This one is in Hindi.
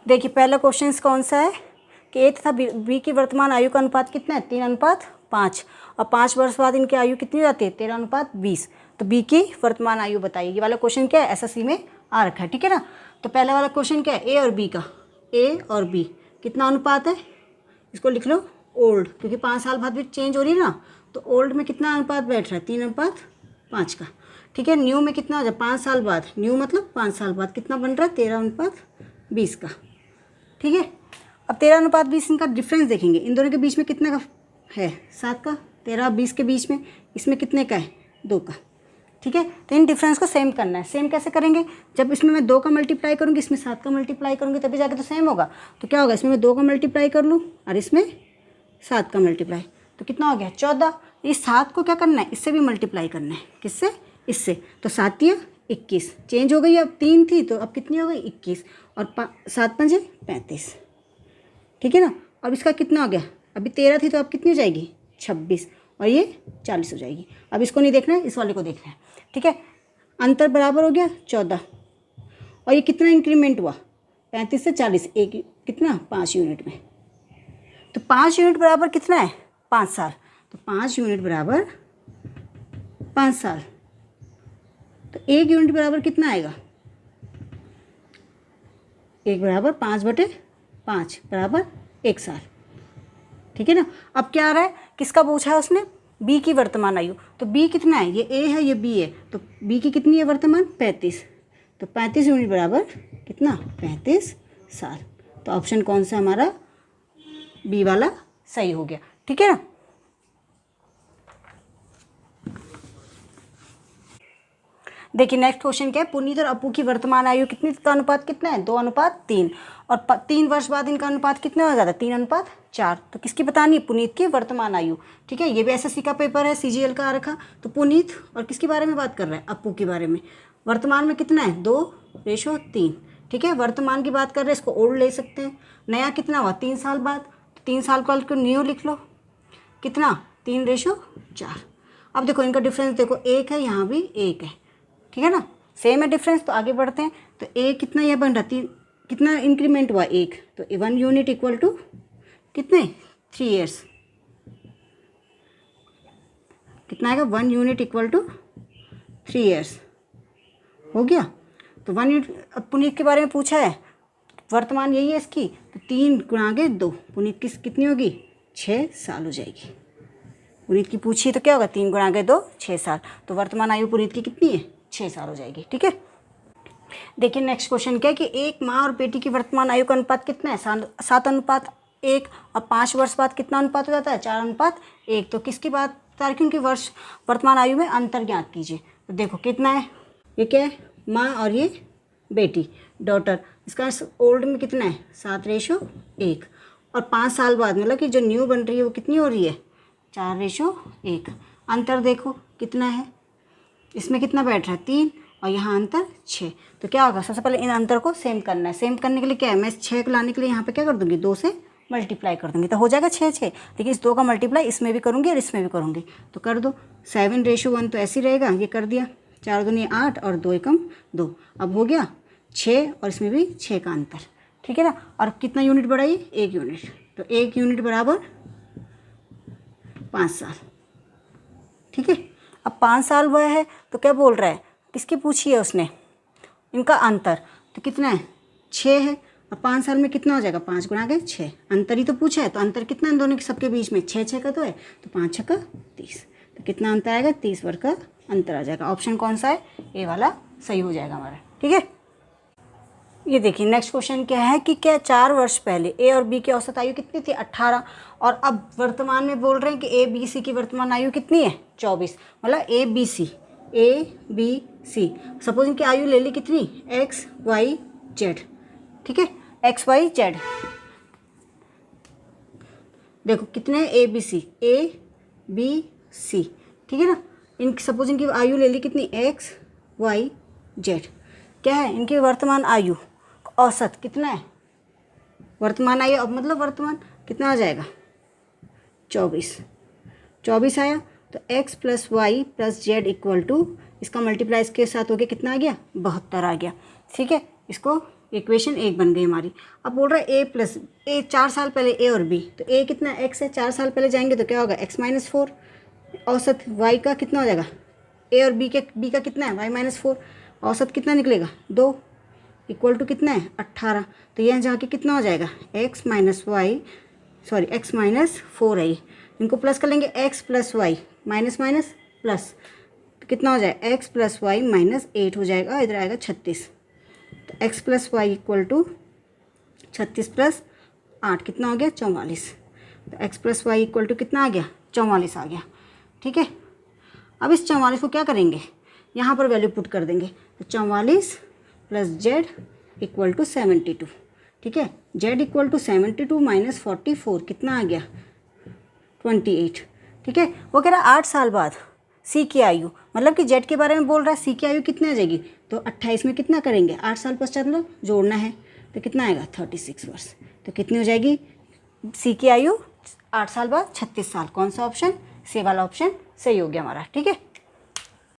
देखिए पहला क्वेश्चन कौन सा है कि ए तथा बी की वर्तमान आयु का अनुपात कितना है 3:5 और 5 वर्ष बाद इनकी आयु कितनी हो जाती है 13:20। तो बी की वर्तमान आयु बताइए। ये वाला क्वेश्चन क्या है एसएससी में आ रखा है, ठीक है ना। तो पहला वाला क्वेश्चन क्या है ए और बी का, ए और बी कितना अनुपात है, इसको लिख लो ओल्ड, क्योंकि 5 साल बाद भी चेंज हो रही है ना, तो ओल्ड में कितना अनुपात बैठ रहा है 3:5 का, ठीक है। न्यू में कितना हो जाए 5 साल बाद, न्यू मतलब 5 साल बाद कितना बन रहा है 13:20 का, ठीक है। अब 13:20 इनका डिफरेंस देखेंगे, इन दोनों के बीच में कितने का है 7 का, 13 और 20 के बीच में इसमें कितने का है 2 का, ठीक है। तो इन डिफरेंस को सेम करना है। सेम कैसे करेंगे, जब इसमें मैं 2 का मल्टीप्लाई करूँगी, इसमें 7 का मल्टीप्लाई करूँगी, तभी जाके तो सेम होगा। तो क्या होगा, इसमें मैं 2 का मल्टीप्लाई कर लूँ और इसमें 7 का मल्टीप्लाई, तो कितना हो गया 14। इस 7 को क्या करना है, इससे भी मल्टीप्लाई करना है, किससे, इससे। तो 7 या 21 चेंज हो गई, अब 3 थी तो अब कितनी हो गई 21 और 7 5 35, ठीक है ना। अब इसका कितना हो गया, अभी 13 थी तो अब कितनी हो जाएगी 26 और ये 40 हो जाएगी। अब इसको नहीं देखना है, इस वाले को देखना है, ठीक है। अंतर बराबर हो गया 14 और ये कितना इंक्रीमेंट हुआ 35 से 40, एक कितना 5 यूनिट में। तो 5 यूनिट बराबर कितना है 5 साल, तो 5 यूनिट बराबर 5 साल। तो 1 यूनिट बराबर कितना आएगा, 1 बराबर 5/5 बराबर 1 साल, ठीक है ना। अब क्या आ रहा है, किसका पूछा है उसने, बी की वर्तमान आयु। तो बी कितना है, ये ए है ये बी है, तो बी की कितनी है वर्तमान 35, तो 35 यूनिट बराबर कितना 35 साल। तो ऑप्शन कौन सा हमारा बी वाला सही हो गया, ठीक है ना। देखिए नेक्स्ट क्वेश्चन क्या है, पुनीत और अपू की वर्तमान आयु कितनी का अनुपात कितना है 2:3 और 3 वर्ष बाद इनका अनुपात कितना हो जाता है 3:4। तो किसकी बतानी है, पुनीत की वर्तमान आयु, ठीक है। ये भी एसएससी का पेपर है, सीजीएल का आ रखा। तो पुनीत और किसके बारे में बात कर रहा है, अपू के बारे में। वर्तमान में कितना है 2:3, ठीक है। वर्तमान की बात कर रहे हैं, इसको ओल्ड ले सकते हैं। नया कितना हुआ 3 साल बाद, 3 साल को न्यू लिख लो, कितना 3:4। अब देखो इनका डिफरेंस देखो, 1 है यहाँ भी 1 है, ठीक है ना, सेम है डिफरेंस। तो आगे बढ़ते हैं, तो ए कितना यह बन रहा कितना इंक्रीमेंट हुआ 1, तो 1 यूनिट इक्वल टू कितने 3 ईयर्स, कितना आएगा 1 यूनिट इक्वल टू 3 ईयर्स, हो गया। तो 1 यूनिट, अब पुनीत के बारे में पूछा है, वर्तमान यही है इसकी, तो 3 गुणा के 2, पुनीत की कितनी होगी 6 साल हो जाएगी। पुनीत की पूछी तो क्या होगा 3 गुणा के 2 6 साल, तो वर्तमान आयु पुनीत की कितनी है 6 साल हो जाएगी, ठीक है। देखिए नेक्स्ट क्वेश्चन क्या है कि एक माँ और बेटी की वर्तमान आयु का अनुपात कितना है 7:1 और 5 वर्ष बाद कितना अनुपात हो जाता है 4:1। तो किसकी बात तारीख उनकी वर्ष वर्तमान आयु में अंतर ज्ञात कीजिए। तो देखो कितना है, ये क्या है माँ और ये बेटी डॉटर, इसका ओल्ड में कितना है 7:1 और 5 साल बाद मतलब कि जो न्यू बन रही है वो कितनी हो रही है 4:1। अंतर देखो कितना है, इसमें कितना बैठ रहा है 3 और यहाँ अंतर 6। तो क्या होगा, सबसे पहले इन अंतर को सेम करना है। सेम करने के लिए क्या है, मैं 6 को लाने के लिए यहाँ पे क्या कर दूँगी 2 से मल्टीप्लाई कर दूँगी, तो हो जाएगा 6 लेकिन इस 2 का मल्टीप्लाई इसमें भी करूँगी और इसमें भी करूँगी, तो कर दो 7:1 तो ऐसे ही रहेगा, ये कर दिया 4 दूनी 8 और 2 एकम 2, अब हो गया 6 और इसमें भी 6 का अंतर, ठीक है ना। और कितना यूनिट बढ़ाइए 1 यूनिट, तो 1 यूनिट बराबर 5 साल, ठीक है। अब 5 साल हुआ है तो क्या बोल रहा है, किसकी पूछी है उसने, इनका अंतर, तो कितना है 6 है और 5 साल में कितना हो जाएगा 5 गुणा के 6, अंतर ही तो पूछा है, तो अंतर कितना इन दोनों के सबके बीच में 6 का तो है, तो 5 6 30, तो कितना अंतर आएगा 30 वर्ष का अंतर आ जाएगा। ऑप्शन कौन सा है, ए वाला सही हो जाएगा हमारा, ठीक है। ये देखिए नेक्स्ट क्वेश्चन क्या है कि क्या 4 वर्ष पहले ए और बी की औसत आयु कितनी थी 18 और अब वर्तमान में बोल रहे हैं कि ए बी सी की वर्तमान आयु कितनी है 24, मतलब ए बी सी सपोज इनकी आयु ले ली कितनी XYZ, ठीक है XYZ। देखो कितने ए बी सी, ठीक है ना, इनकी सपोज इनकी आयु ले ली कितनी XYZ, क्या है इनकी वर्तमान आयु औसत कितना है, वर्तमान आयु अब मतलब वर्तमान कितना आ जाएगा 24 आया, तो x + y + z equal to इसका मल्टीप्लाई इसके साथ हो गया कितना आ गया 72 आ गया, ठीक है। इसको इक्वेशन 1 बन गई हमारी। अब बोल रहा है ए प्लस ए, 4 साल पहले ए और बी, तो ए कितना एक्स है, 4 साल पहले जाएंगे तो क्या होगा एक्स माइनस 4। औसत वाई का कितना हो जाएगा, ए और बी का कितना है वाई माइनस 4, औसत कितना निकलेगा 2 इक्वल टू कितना है 18। तो यहाँ जाके कितना हो जाएगा एक्स माइनस 4 है ये, इनको प्लस कर लेंगे X plus Y minus minus plus, तो कितना हो जाएगा एक्स प्लस वाई माइनस 8 हो जाएगा, इधर आएगा 36। तो X plus Y equal to 36 plus 8 कितना हो गया 44। तो X plus Y equal to कितना आ गया 44 आ गया। ठीक है, अब इस 44 को क्या करेंगे, यहाँ पर वैल्यू पुट कर देंगे। तो 44 प्लस जेड इक्वल टू 72। ठीक है, जेड इक्वल टू 72 माइनस 44 कितना आ गया 28। ठीक है, वो कह रहा है 8 साल बाद सी की आयु, मतलब कि जेड के बारे में बोल रहा है, सी की आयु कितनी आ जाएगी, तो 28 में कितना करेंगे 8 साल पश्चात मतलब जोड़ना है, तो कितना आएगा 36 वर्ष। तो कितनी हो जाएगी सी की आयु 8 साल बाद 36 साल। कौन सा ऑप्शन, सी वाला ऑप्शन सही हो गया हमारा। ठीक है।